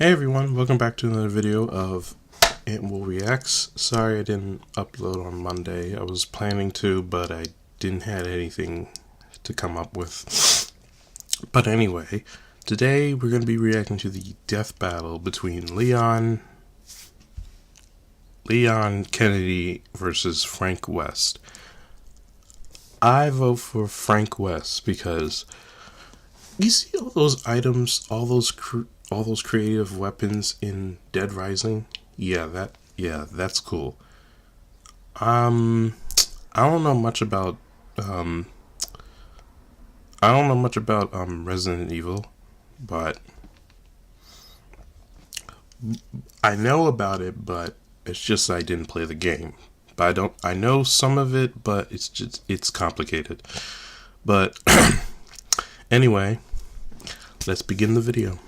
Hey everyone, welcome back to another video of Antwool Reacts. Sorry I didn't upload on Monday. I was planning to, but I didn't have anything to come up with. But anyway, today we're going to be reacting to the death battle between Leon Kennedy versus Frank West. I vote for Frank West because you see all those items, all those creative weapons in Dead Rising. That's cool. I don't know much about Resident Evil, but I know about it, but it's just I didn't play the game. But I know some of it, but it's complicated. But anyway, let's begin the video.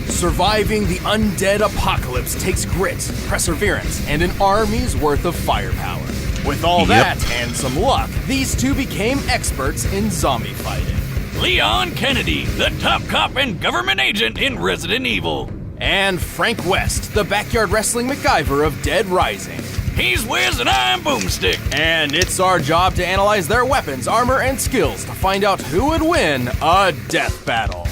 Surviving the undead apocalypse takes grit, perseverance, and an army's worth of firepower. With all that and some luck, these two became experts in zombie fighting. Leon Kennedy, the top cop and government agent in Resident Evil. And Frank West, the backyard wrestling MacGyver of Dead Rising. He's Wiz and I'm Boomstick. And it's our job to analyze their weapons, armor, and skills to find out who would win a death battle.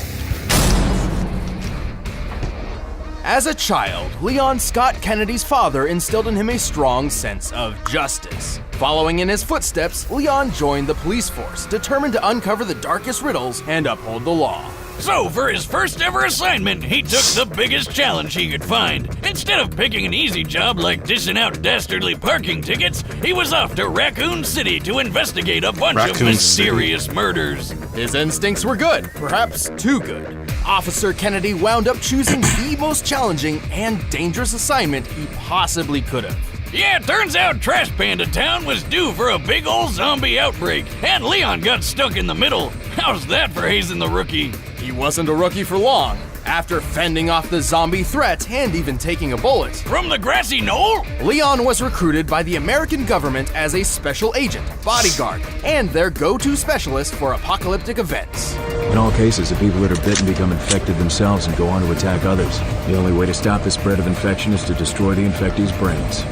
As a child, Leon Scott Kennedy's father instilled in him a strong sense of justice. Following in his footsteps, Leon joined the police force, determined to uncover the darkest riddles and uphold the law. So, for his first ever assignment, he took the biggest challenge he could find. Instead of picking an easy job like dishing out dastardly parking tickets, he was off to Raccoon City to investigate a bunch of mysterious murders. His instincts were good, perhaps too good. Officer Kennedy wound up choosing the most challenging and dangerous assignment he possibly could have. Yeah, it turns out Trash Panda Town was due for a big old zombie outbreak, and Leon got stuck in the middle. How's that for hazing the rookie? He wasn't a rookie for long. After fending off the zombie threat and even taking a bullet from the grassy knoll, Leon was recruited by the American government as a special agent, bodyguard, and their go-to specialist for apocalyptic events. In all cases, the people that are bitten become infected themselves and go on to attack others. The only way to stop the spread of infection is to destroy the infectee's brains.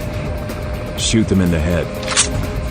Shoot them in the head.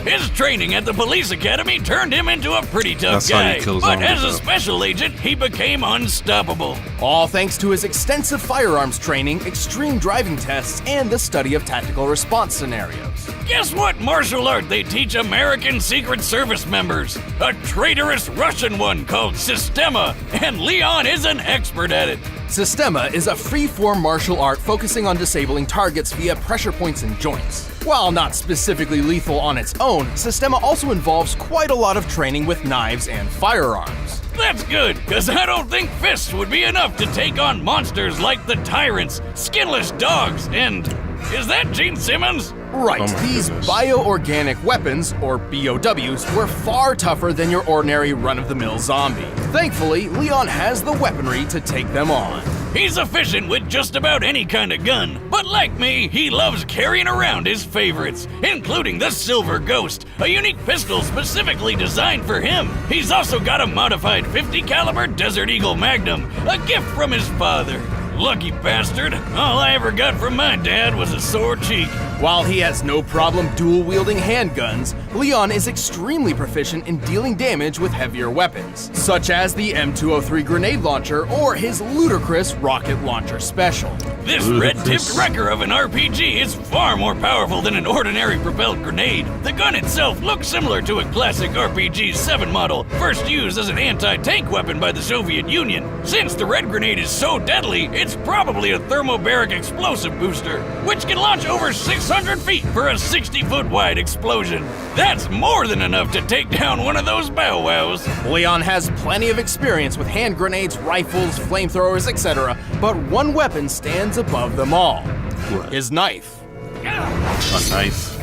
His training at the police academy turned him into a pretty tough guy, but as a special agent, he became unstoppable. All thanks to his extensive firearms training, extreme driving tests, and the study of tactical response scenarios. Guess what martial art they teach American Secret Service members? A traitorous Russian one called Sistema, and Leon is an expert at it. Sistema is a free-form martial art focusing on disabling targets via pressure points and joints. While not specifically lethal on its own, Sistema also involves quite a lot of training with knives and firearms. That's good, because I don't think fists would be enough to take on monsters like the Tyrants, Skinless Dogs, and... is that Gene Simmons? Right, these bioorganic weapons, or BOWs, were far tougher than your ordinary run-of-the-mill zombie. Thankfully, Leon has the weaponry to take them on. He's efficient with just about any kind of gun, but like me, he loves carrying around his favorites, including the Silver Ghost, a unique pistol specifically designed for him. He's also got a modified 50 caliber Desert Eagle Magnum, a gift from his father. Lucky bastard. All I ever got from my dad was a sore cheek. While he has no problem dual-wielding handguns, Leon is extremely proficient in dealing damage with heavier weapons, such as the M203 grenade launcher or his ludicrous rocket launcher special. This red-tipped wrecker of an RPG is far more powerful than an ordinary propelled grenade. The gun itself looks similar to a classic RPG-7 model, first used as an anti-tank weapon by the Soviet Union. Since the red grenade is so deadly, it's probably a thermobaric explosive booster, which can launch over 600 feet for a 60-foot wide explosion. That's more than enough to take down one of those bow wows. Leon has plenty of experience with hand grenades, rifles, flamethrowers, etc., but one weapon stands above them all. What? His knife. A knife?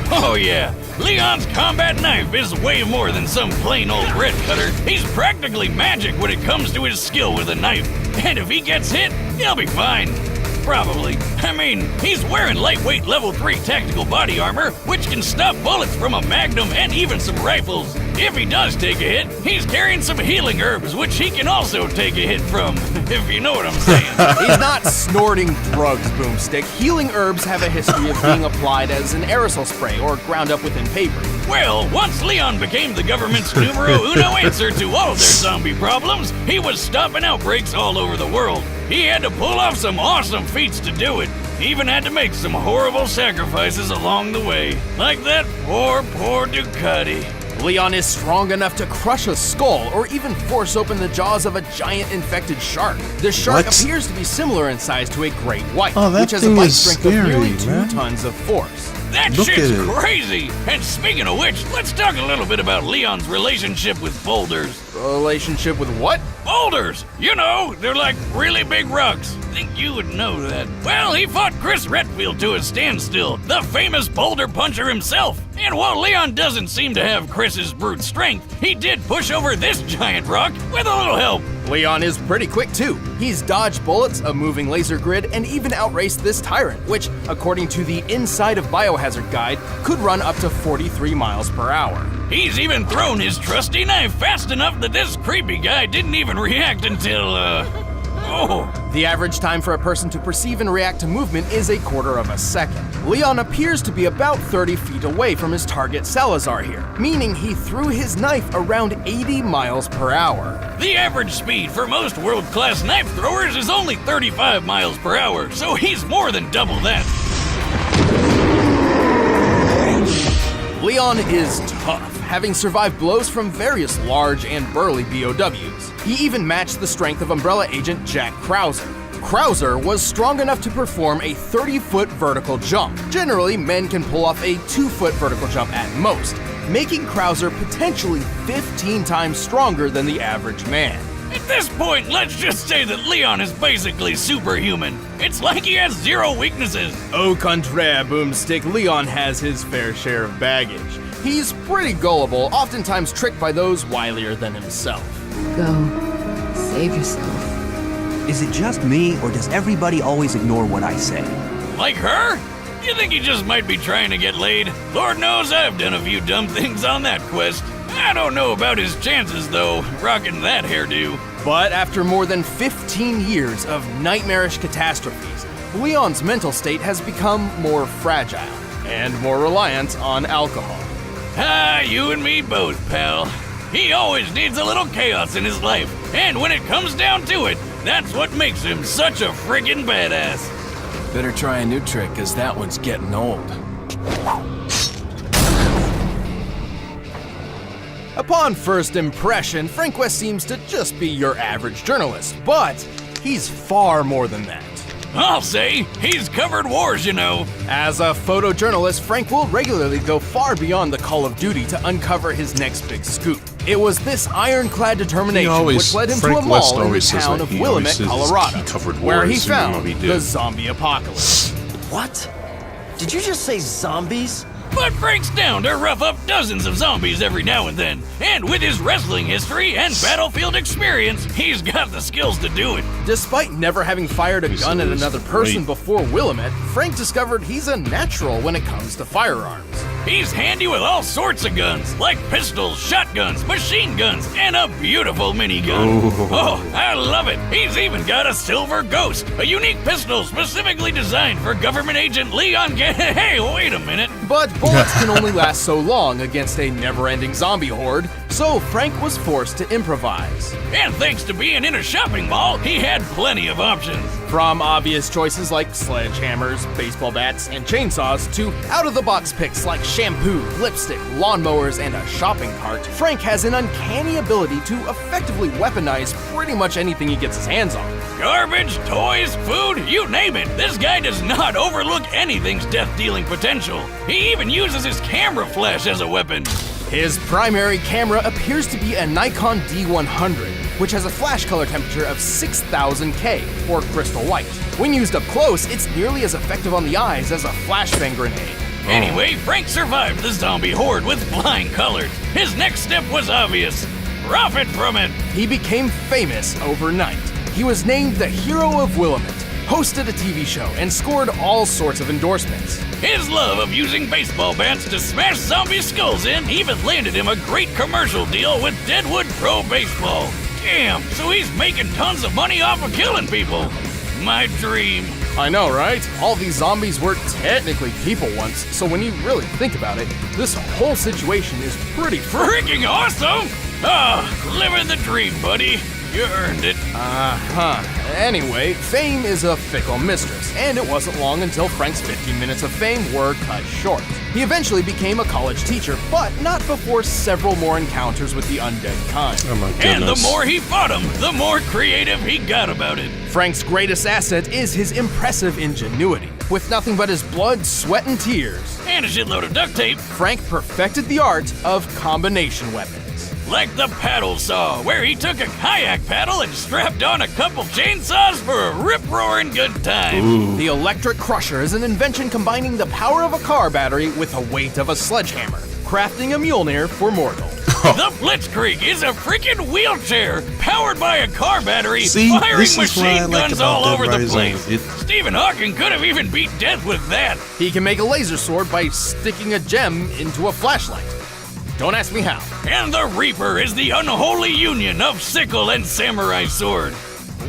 Oh yeah, Leon's combat knife is way more than some plain old red cutter. He's practically magic when it comes to his skill with a knife. And if he gets hit, he'll be fine. Probably. I mean, he's wearing lightweight level 3 tactical body armor, which can stop bullets from a magnum and even some rifles. If he does take a hit, he's carrying some healing herbs, which he can also take a hit from, if you know what I'm saying. He's not snorting drugs, Boomstick. Healing herbs have a history of being applied as an aerosol spray or ground up within paper. Well, once Leon became the government's numero uno answer to all their zombie problems, he was stopping outbreaks all over the world. He had to pull off some awesome feats to do it. He even had to make some horrible sacrifices along the way. Like that poor Ducati. Leon is strong enough to crush a skull or even force open the jaws of a giant infected shark. The shark What? appears to be similar in size to a great white, Oh, that which has a thing bite is strength scary, of nearly 2 man. tons of force. That Look shit's at it. crazy! And speaking of which, let's talk a little bit about Leon's relationship with boulders. Relationship with what? Boulders! You know, they're like really big rocks. Think you would know that. Well, he fought Chris Redfield to a standstill, the famous boulder puncher himself. And while Leon doesn't seem to have Chris's brute strength, he did push over this giant rock with a little help. Leon is pretty quick too. He's dodged bullets, a moving laser grid, and even outraced this tyrant, which, according to the Inside of Biohazard guide, could run up to 43 miles per hour. He's even thrown his trusty knife fast enough that this creepy guy didn't even react until, The average time for a person to perceive and react to movement is 1/4 of a second. Leon appears to be about 30 feet away from his target Salazar here, meaning he threw his knife around 80 miles per hour. The average speed for most world-class knife throwers is only 35 miles per hour, so he's more than double that. Leon is tough, having survived blows from various large and burly BOWs. He even matched the strength of Umbrella agent Jack Krauser. Krauser was strong enough to perform a 30-foot vertical jump. Generally, men can pull off a 2-foot vertical jump at most, making Krauser potentially 15 times stronger than the average man. At this point, let's just say that Leon is basically superhuman. It's like he has 0 weaknesses. Au contraire, Boomstick, Leon has his fair share of baggage. He's pretty gullible, oftentimes tricked by those wilier than himself. Go. Save yourself. Is it just me, or does everybody always ignore what I say? Like her? You think he just might be trying to get laid? Lord knows I've done a few dumb things on that quest. I don't know about his chances, though, rocking that hairdo. But after more than 15 years of nightmarish catastrophes, Leon's mental state has become more fragile and more reliant on alcohol. Ah, you and me both, pal. He always needs a little chaos in his life, and when it comes down to it, that's what makes him such a friggin' badass. Better try a new trick, cause that one's getting old. Upon first impression, Frank West seems to just be your average journalist, but he's far more than that. I'll say, he's covered wars, you know. As a photojournalist, Frank will regularly go far beyond the call of duty to uncover his next big scoop. It was this ironclad determination which led him to a mall in the town of Willamette, Colorado, where he found the zombie apocalypse. What? Did you just say zombies? But Frank's down to rough up dozens of zombies every now and then. And with his wrestling history and battlefield experience, he's got the skills to do it. Despite never having fired a gun at another person before Willamette, Frank discovered he's a natural when it comes to firearms. He's handy with all sorts of guns, like pistols, shotguns, machine guns, and a beautiful minigun. Oh, I love it. He's even got a silver ghost, a unique pistol specifically designed for government agent Leon Hey, wait a minute. But bullets can only last so long against a never-ending zombie horde, so Frank was forced to improvise. And thanks to being in a shopping mall, he had plenty of options. From obvious choices like sledgehammers, baseball bats, and chainsaws to out-of-the-box picks like shampoo, lipstick, lawnmowers, and a shopping cart, Frank has an uncanny ability to effectively weaponize pretty much anything he gets his hands on. Garbage, toys, food, you name it. This guy does not overlook anything's death-dealing potential. He even uses his camera flash as a weapon. His primary camera appears to be a Nikon D100, which has a flash color temperature of 6000 K, or crystal white. When used up close, it's nearly as effective on the eyes as a flashbang grenade. Anyway, Frank survived the zombie horde with flying colors. His next step was obvious. Profit from it. He became famous overnight. He was named the Hero of Willamette, hosted a TV show, and scored all sorts of endorsements. His love of using baseball bats to smash zombie skulls in even landed him a great commercial deal with Deadwood Pro Baseball. Damn, so he's making tons of money off of killing people. My dream. I know, right? All these zombies were technically people once, so when you really think about it, this whole situation is pretty freaking awesome! Living the dream, buddy. You earned it. Anyway, fame is a fickle mistress, and it wasn't long until Frank's 15 minutes of fame were cut short. He eventually became a college teacher, but not before several more encounters with the undead kind. Oh my goodness. And the more he fought him, the more creative he got about it. Frank's greatest asset is his impressive ingenuity. With nothing but his blood, sweat, and tears, and a shitload of duct tape, Frank perfected the art of combination weapons. Like the paddle saw, where he took a kayak paddle and strapped on a couple chainsaws for a rip-roaring good time. Ooh. The electric crusher is an invention combining the power of a car battery with the weight of a sledgehammer, crafting a Mjolnir for mortal. The Blitzkrieg is a freaking wheelchair powered by a car battery, firing this is what I machine like guns about all Dead over the Rising. place. Stephen Hawking could have even beat death with that. He can make a laser sword by sticking a gem into a flashlight. Don't ask me how. And the Reaper is the unholy union of sickle and samurai sword.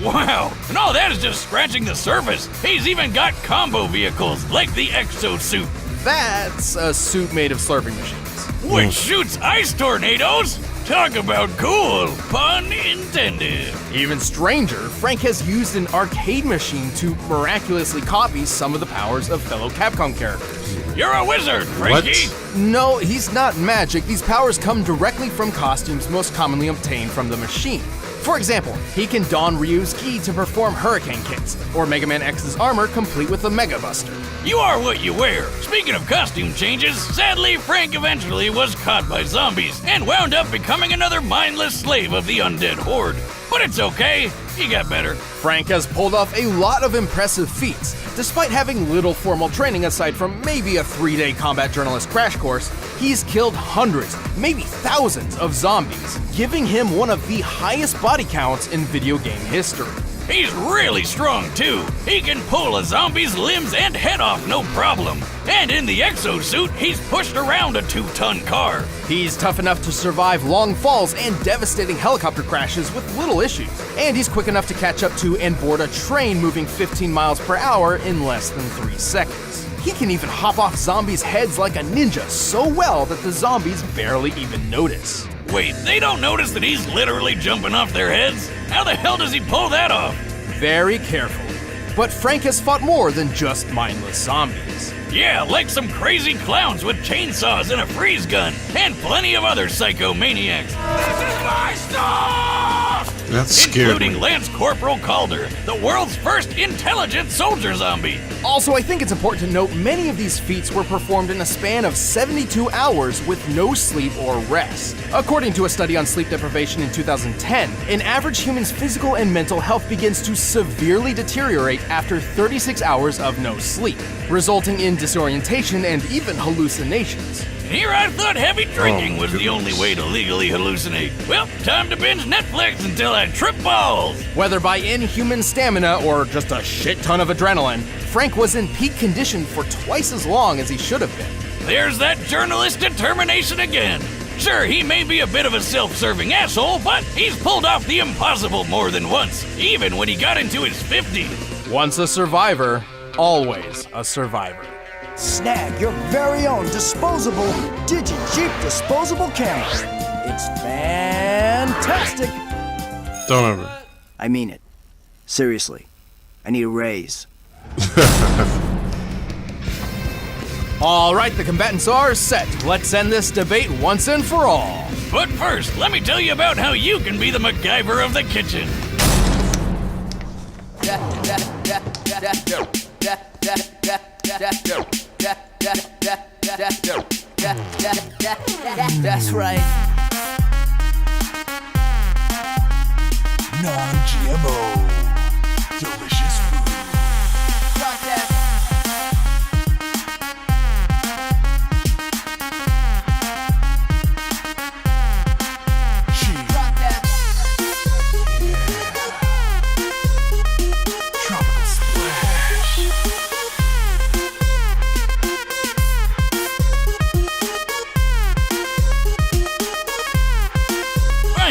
Wow, and all that is just scratching the surface. He's even got combo vehicles like the exosuit. That's a suit made of slurping machines. Which shoots ice tornadoes? Talk about cool, pun intended. Even stranger, Frank has used an arcade machine to miraculously copy some of the powers of fellow Capcom characters. You're a wizard, Frankie! No, he's not magic. These powers come directly from costumes most commonly obtained from the machine. For example, he can don Ryu's ki to perform hurricane kicks, or Mega Man X's armor complete with a Mega Buster. You are what you wear. Speaking of costume changes, sadly, Frank eventually was caught by zombies and wound up becoming another mindless slave of the undead horde. But it's okay, he got better. Frank has pulled off a lot of impressive feats. Despite having little formal training aside from maybe a 3-day combat journalist crash course, he's killed hundreds, maybe thousands of zombies, giving him one of the highest body counts in video game history. He's really strong too. He can pull a zombie's limbs and head off no problem. And in the exosuit, he's pushed around a 2-ton car. He's tough enough to survive long falls and devastating helicopter crashes with little issues. And he's quick enough to catch up to and board a train moving 15 miles per hour in less than 3 seconds. He can even hop off zombies' heads like a ninja so well that the zombies barely even notice. Wait, they don't notice that he's literally jumping off their heads? How the hell does he pull that off? Very careful. But Frank has fought more than just mindless zombies. Yeah, like some crazy clowns with chainsaws and a freeze gun, and plenty of other psychomaniacs. This is my stuff! That scared Including me. Lance Corporal Calder, the world's first intelligent soldier zombie. Also, I think it's important to note many of these feats were performed in a span of 72 hours with no sleep or rest. According to a study on sleep deprivation in 2010, an average human's physical and mental health begins to severely deteriorate after 36 hours of no sleep, resulting in disorientation and even hallucinations. Here I thought heavy drinking was the only way to legally hallucinate. Well, time to binge Netflix until I trip balls. Whether by inhuman stamina or just a shit ton of adrenaline, Frank was in peak condition for twice as long as he should have been. There's that journalist determination again. Sure, he may be a bit of a self-serving asshole, but he's pulled off the impossible more than once, even when he got into his 50s. Once a survivor, always a survivor. Snag your very own disposable Digi-Jeep disposable camera. It's fantastic. Don't ever. I mean it. Seriously. I need a raise. All right, the combatants are set. Let's end this debate once and for all. But first, let me tell you about how you can be the MacGyver of the kitchen. That's right. Non-GMO. Delicious food. Tropical splash.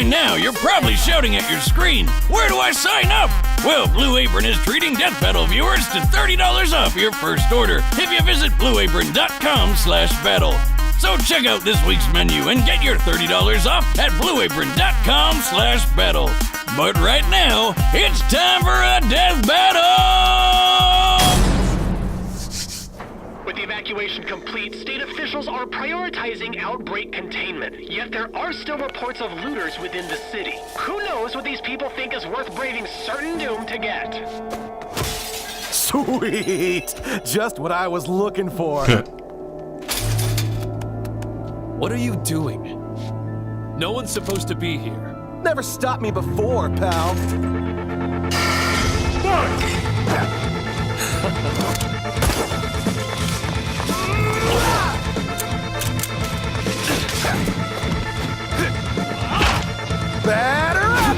now, you're probably shouting at your screen, "Where do I sign up?" Well, Blue Apron is treating Death Battle viewers to $30 off your first order if you visit blueapron.com/battle. So check out this week's menu and get your $30 off at blueapron.com/battle. But right now, it's time for a death battle! With the evacuation complete, state officials are prioritizing outbreak containment. Yet there are still reports of looters within the city. Who knows what these people think is worth braving certain doom to get? Sweet! Just what I was looking for. What are you doing? No one's supposed to be here. Never stopped me before, pal. Batter up!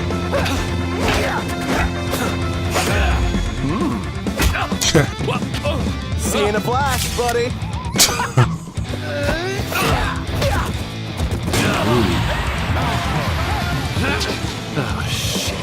See you in a flash, buddy. Oh, shit.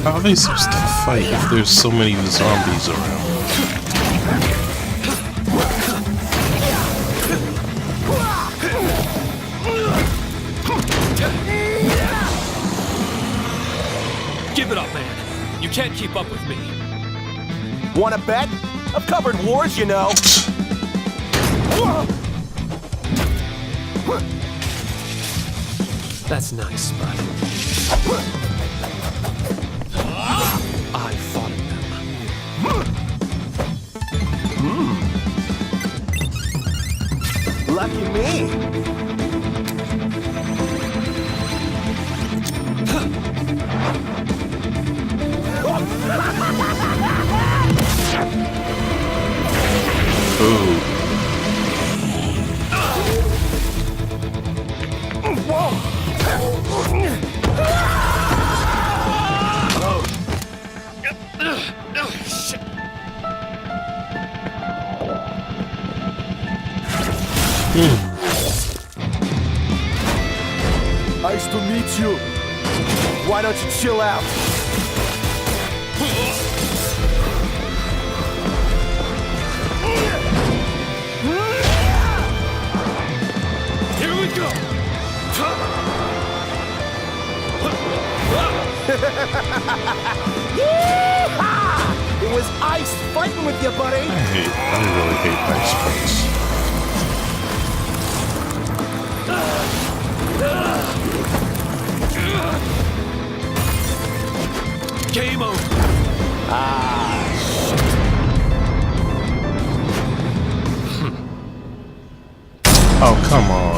How are they supposed to fight if there's so many zombies around? Give it up, man. You can't keep up with me. Wanna bet? I've covered wars, you know. That's nice, but I fought them. Lucky me. Ooh. Nice to meet you. Why don't you chill out? Here we go. It was ice fighting with you, buddy. I really hate ice fights. Game over. Oh, come on.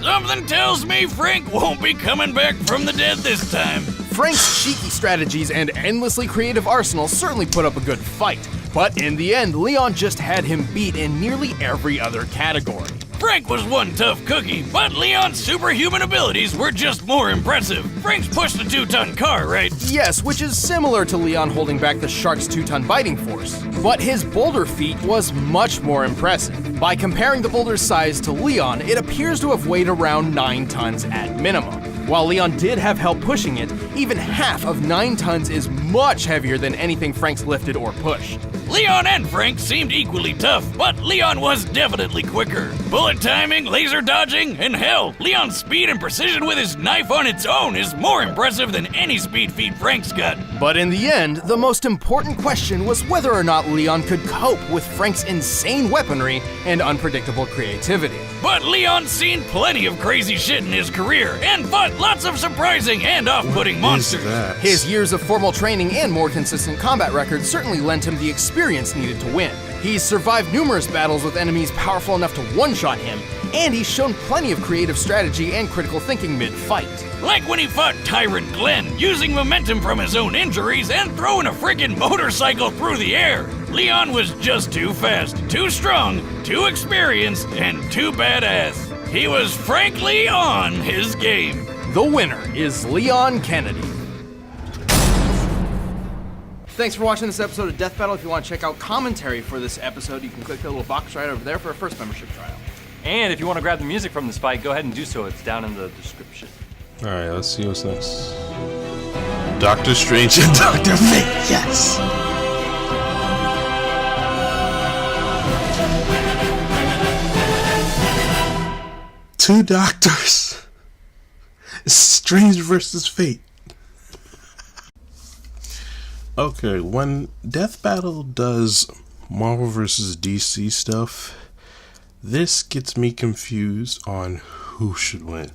Something tells me Frank won't be coming back from the dead this time. Frank's cheeky strategies and endlessly creative arsenal certainly put up a good fight, but in the end, Leon just had him beat in nearly every other category. Frank was one tough cookie, but Leon's superhuman abilities were just more impressive. Frank's pushed a 2-ton car, right? Yes, which is similar to Leon holding back the shark's 2-ton biting force. But his boulder feat was much more impressive. By comparing the boulder's size to Leon, it appears to have weighed around 9 tons at minimum. While Leon did have help pushing it, even half of 9 tons is much heavier than anything Frank's lifted or pushed. Leon and Frank seemed equally tough, but Leon was definitely quicker. Bullet timing, laser dodging, and hell, Leon's speed and precision with his knife on its own is more impressive than any speed feat Frank's got. But in the end, the most important question was whether or not Leon could cope with Frank's insane weaponry and unpredictable creativity. But Leon's seen plenty of crazy shit in his career and fought lots of surprising and off-putting monsters. His years of formal training and more consistent combat records certainly lent him the experience needed to win. He's survived numerous battles with enemies powerful enough to one-shot him, and he's shown plenty of creative strategy and critical thinking mid-fight. Like when he fought Tyrant Glenn, using momentum from his own injuries and throwing a friggin' motorcycle through the air. Leon was just too fast, too strong, too experienced, and too badass. He was frankly on his game. The winner is Leon Kennedy. Thanks for watching this episode of Death Battle. If you want to check out commentary for this episode, you can click the little box right over there for a first membership trial. And if you want to grab the music from this fight, go ahead and do so. It's down in the description. Alright, let's see what's next. Doctor Strange and Dr. Fate, yes! Two doctors! Strange versus Fate. Okay, when Death Battle does Marvel vs. DC stuff, this gets me confused on who should win.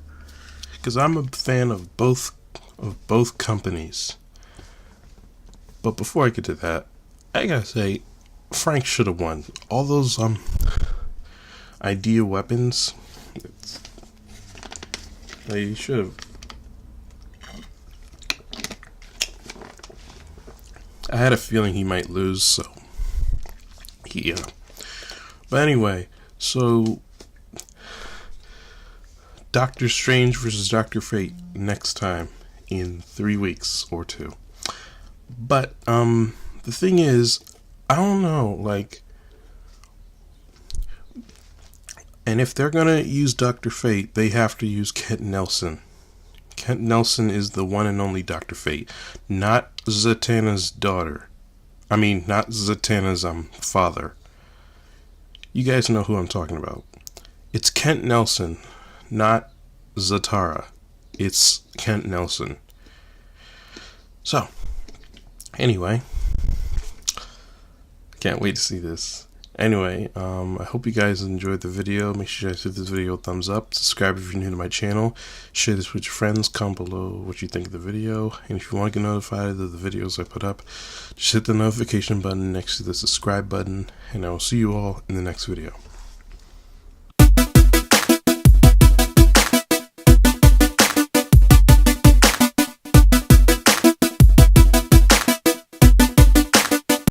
Because I'm a fan of both companies. But before I get to that, I gotta say, Frank should have won. All those idea weapons, they should have. I had a feeling he might lose, so yeah. But anyway, so Doctor Strange versus Dr. Fate next time in 3 weeks or 2. But the thing is, I don't know, like, and if they're gonna use Dr. Fate, they have to use Kent Nelson. Kent Nelson is the one and only Dr. Fate, not Zatanna's daughter. I mean, not Zatanna's father. You guys know who I'm talking about. It's Kent Nelson, not Zatara. It's Kent Nelson. So, anyway, can't wait to see this. Anyway, I hope you guys enjoyed the video. Make sure you guys give this video a thumbs up. Subscribe if you're new to my channel. Share this with your friends. Comment below what you think of the video. And if you want to get notified of the videos I put up, just hit the notification button next to the subscribe button. And I will see you all in the next video.